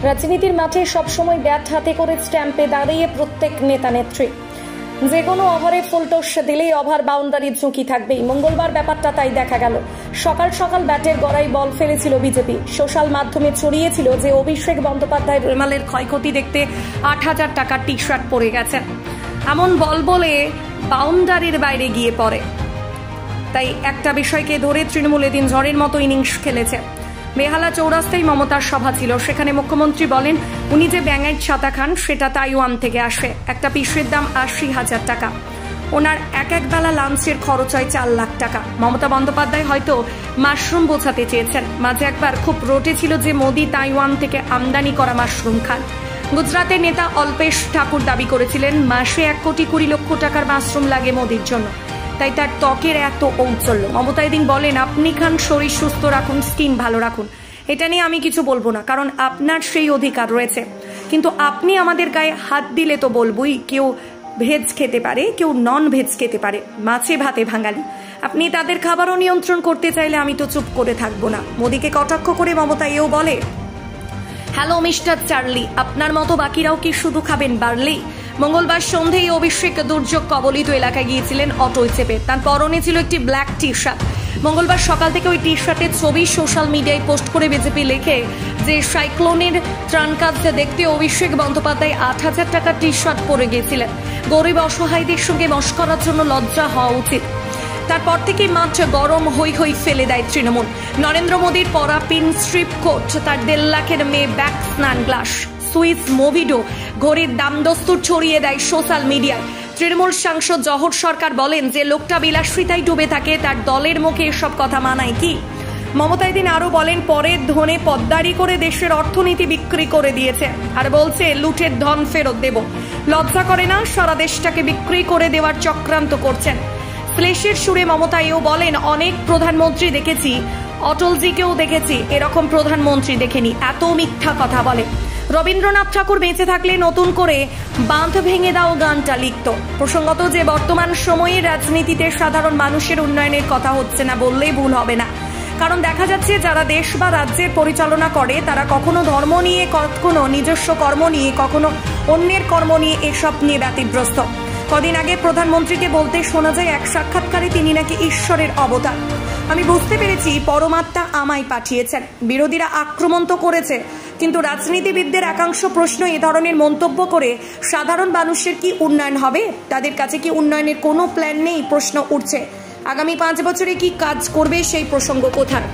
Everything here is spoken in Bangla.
রাজনীতির মাঠে সবসময় ব্যাট হাতে করে স্ট্যাম্পে দাঁড়িয়ে প্রত্যেক নেতা নেত্রী যে কোনো ওভারে ফুলটস দিলেই ওভার বাউন্ডারির ঝুঁকি থাকবেই। মঙ্গলবার ব্যাপারটা তাই দেখা গেল। সকাল সকাল ব্যাটের গড়াই বল ফেলেছিল বিজেপি। সোশ্যাল মাধ্যমে ছড়িয়েছিল যে অভিষেক বন্দ্যোপাধ্যায় রেমালের ক্ষয়ক্ষতি দেখতে ৮,০০০ টাকার টি শার্ট পরে গেছেন। এমন বল বলে বাউন্ডারির বাইরে গিয়ে পড়ে। তাই একটা বিষয়কে ধরে তৃণমূল এদিন ঝড়ের মতো ইনিংস খেলেছে। বেহালা চৌরাস্তায় মমতার সভা ছিল। সেখানে মুখ্যমন্ত্রী বলেন উনি যে ব্যাঙের ছাতা খান সেটা তাইওয়ান থেকে আসে। একটা পিসের দাম ৮০,০০০ টাকা। ওনার এক বেলা লাঞ্চের খরচ হয় ৪ লাখ টাকা। মমতা বন্দ্যোপাধ্যায় হয়তো মাশরুম বোঝাতে চেয়েছেন। মাঝে একবার খুব রটে ছিল যে মোদি তাইওয়ান থেকে আমদানি করা মাশরুম খান। গুজরাতের নেতা অল্পেশ ঠাকুর দাবি করেছিলেন মাসে ১,২০,০০,০০০ টাকার মাশরুম লাগে মোদির জন্য, তাই তার ত্বকের এত ঔজ্জ্বল্য। মমতা এদিন বলেন আপনি খান, শরীর সুস্থ রাখুন, স্কিন ভালো রাখুন। এটা নিয়ে আমি কিছু বলবো না, কারণ আপনার সেই অধিকার রয়েছে। কিন্তু আপনি আমাদের গায়ে হাত দিলে তো বলবই, কেউ ভেজ খেতে পারে, কেউ নন ভেজ খেতে পারে, মাছে ভাতে ভাঙালি। আপনি তাদের খাবারও নিয়ন্ত্রণ করতে চাইলে আমি তো চুপ করে থাকবো না। মোদিকে কটাক্ষ করে মমতা এও বলে হ্যালো মিস্টার চার্লি, আপনার মতো বাকিরাও কি শুধু খাবেন বার্লি? মঙ্গলবার সন্ধ্যেই অভিষেক দুর্যোগ কবলিত এলাকায় গিয়েছিলেন অটোয় চেপে। তার পরনে ছিল একটি ব্ল্যাক টি শার্ট। মঙ্গলবার সকাল থেকে ওই টি শার্টের ছবি সোশ্যাল মিডিয়ায় পোস্ট করে বিজেপি লেখে যে সাইক্লোনের ত্রাণ কাজ দেখতে অভিষেক বন্দ্যোপাধ্যায় ৮,০০০ টাকার টি শার্ট পরে গিয়েছিলেন। গরিব অসহায়দের সঙ্গে মশকরার জন্য লজ্জা হওয়া উচিত। তারপর থেকে মাঠ গরম হই হই ফেলে দেয় তৃণমূল। নরেন্দ্র মোদীর পরা পিন স্ট্রিপ কোট, তার ১.৫ লাখের মেয়ে ব্যাক স্নান গ্লাস, সুইস মোভিডো ঘড়ির দাম দস্তুর ছড়িয়ে দেয় সোশ্যাল মিডিয়ায়। তৃণমূল সাংসদ জহর সরকার বলেন যে লোকটা বিলাসিতায় ডুবে থাকে, তার দলের মুখে এসব কথা মানায় কি? মমতা এদিন আরো বলেন পরের ধনে পদ্মারি করে দেশের অর্থনীতি বিক্রি করে দিয়েছে, আর বলছে লুটের ধন ফেরত দেব। লজ্জা করে না? সারা দেশটাকে বিক্রি করে দেওয়ার চক্রান্ত করছেন। শ্লেষের সুরে মমতা এও বলেন অনেক প্রধানমন্ত্রী দেখেছি, অটলজিকেও দেখেছি, এরকম প্রধানমন্ত্রী দেখেনি, এত মিথ্যা কথা বলে। রবীন্দ্রনাথ ঠাকুর বেঁচে থাকলে নতুন করে বাঁধ ভেঙে দাও গানটা লিখত। প্রসঙ্গত যে বর্তমান সময়ে রাজনীতিতে সাধারণ মানুষের উন্নয়নের কথা হচ্ছে না বললেই ভুল হবে না। কারণ দেখা যাচ্ছে যারা দেশ বা রাজ্যের পরিচালনা করে তারা কখনো ধর্ম নিয়ে, কখনো নিজস্ব কর্ম নিয়ে, কখনো অন্যের কর্ম নিয়ে, এসব নিয়ে ব্যতিব্রস্ত। কদিন আগে প্রধানমন্ত্রীকে বলতে শোনা যায় এক সাক্ষাৎকারে তিনি নাকি ঈশ্বরের অবতার। আমি বুঝতে পেরেছি পরমাত্মা আমায় পাঠিয়েছেন। বিরোধীরা আক্রমণ তো করেছে, কিন্তু রাজনীতিবিদদের একাংশ প্রশ্ন এ ধরনের মন্তব্য করে সাধারণ মানুষের কি উন্নয়ন হবে? তাদের কাছে কি উন্নয়নের কোনো প্ল্যান নেই? প্রশ্ন উঠছে আগামী 5 বছরে কি কাজ করবে, সেই প্রসঙ্গ কোথায়?